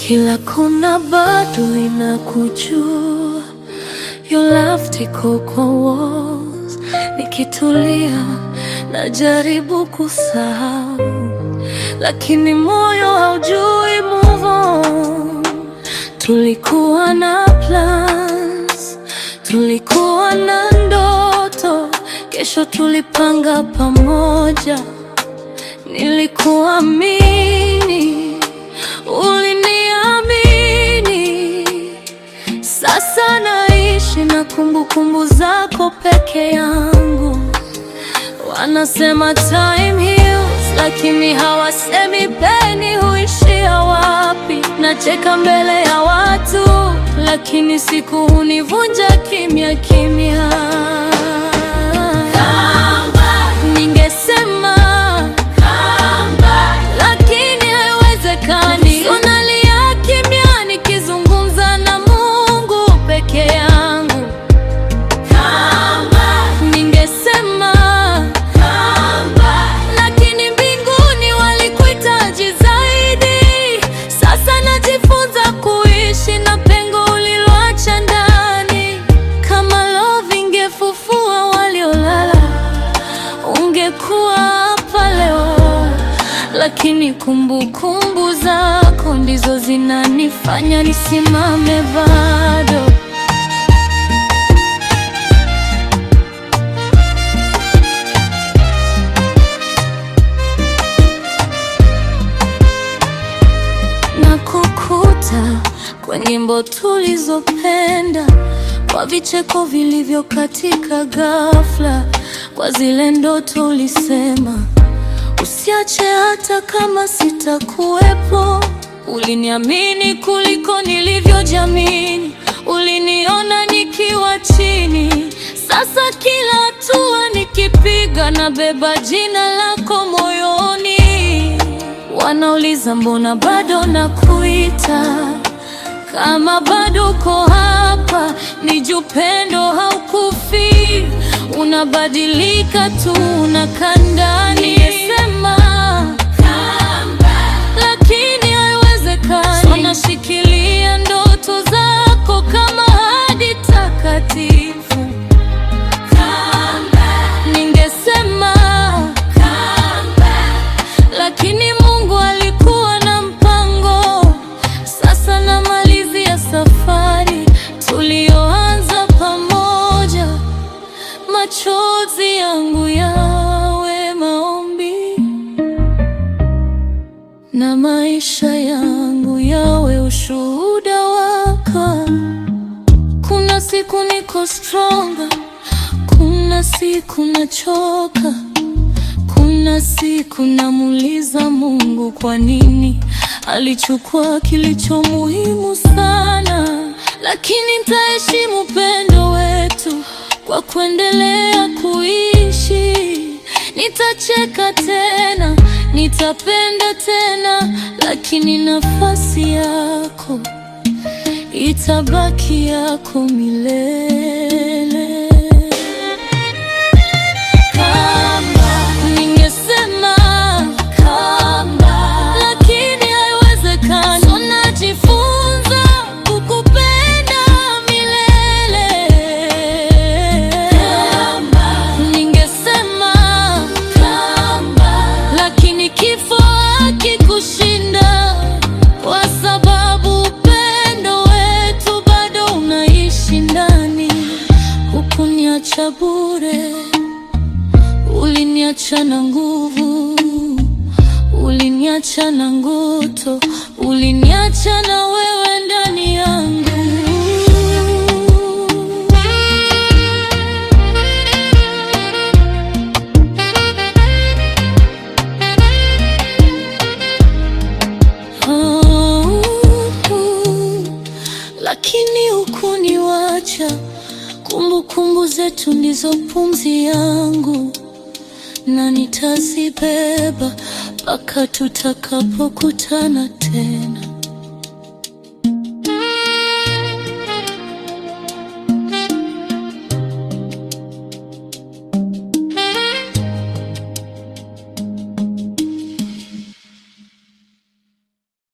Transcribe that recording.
kila kona bado inakujua. Your love take over walls. Nikitulia najaribu kusahau, lakini moyo haujui move on. Tulikuwa na plans, tulikuwa na ndoto, kesho tulipanga pamoja. Nilikuamini, uliniamini. Sasa naishi na kumbukumbu zako peke yangu. Wanasema time heals, lakini hawasemi peni huishia wapi. Nacheka mbele ya watu, lakini siku hunivunja kimya kimya. Ningesema lakini haiwezekani. Nalia kimya nikizungumza na Mungu peke yangu. Ningesema lakini mbinguni walikuhitaji zaidi. Sasa najifunza kuishi na pengo uliloacha ndani. Kama love ingefufua waliolala, ungekuwa hapa leo. Lakini kumbukumbu zako ndizo zinanifanya nisimame bado. Na kukuta kwa nyimbo tulizopenda, kwa vicheko vilivyokatika ghafla, kwa zile ndoto ulisema usiache hata kama sitakuwepo. Uliniamini kuliko nilivyojamini, uliniona nikiwa chini. Sasa kila hatua nikipiga nabeba jina lako moyoni. Wanauliza mbona bado nakuita, kama bado uko hapa ni juu upendo haukufi. Unabadilika tu, unakaa ndani. Sema lakini haiwezekani. So nashikilia ndoto zako kama hadi takatifu. Ningesema lakini Mungu alikuwa na mpango. Sasa namalizia safari tulioanza pamoja. Machozi yangu yawe maombi na maisha yangu yawe ushuhuda wako. Kuna siku niko stronger, kuna siku nachoka, kuna siku namuuliza Mungu kwa nini alichukua kilicho muhimu sana. Lakini nitaheshimu upendo wetu kwa kuendelea kuishi. Nitacheka tena, nitapenda tena, lakini nafasi yako itabaki yako milele. Ningesema lakini haiwezekani. So najifunza kukupenda milele. Ningesema lakini kifo hakikushinda, kwa sababu upendo wetu bado unaishi ndani. Hukuniacha bure, uliniacha na nguvu, uliniacha na nguto, uliniacha na wewe ndani yangu. Lakini hukuniacha. Kumbukumbu zetu ndizo pumzi yangu, na nitazibeba mpaka tutakapokutana tena.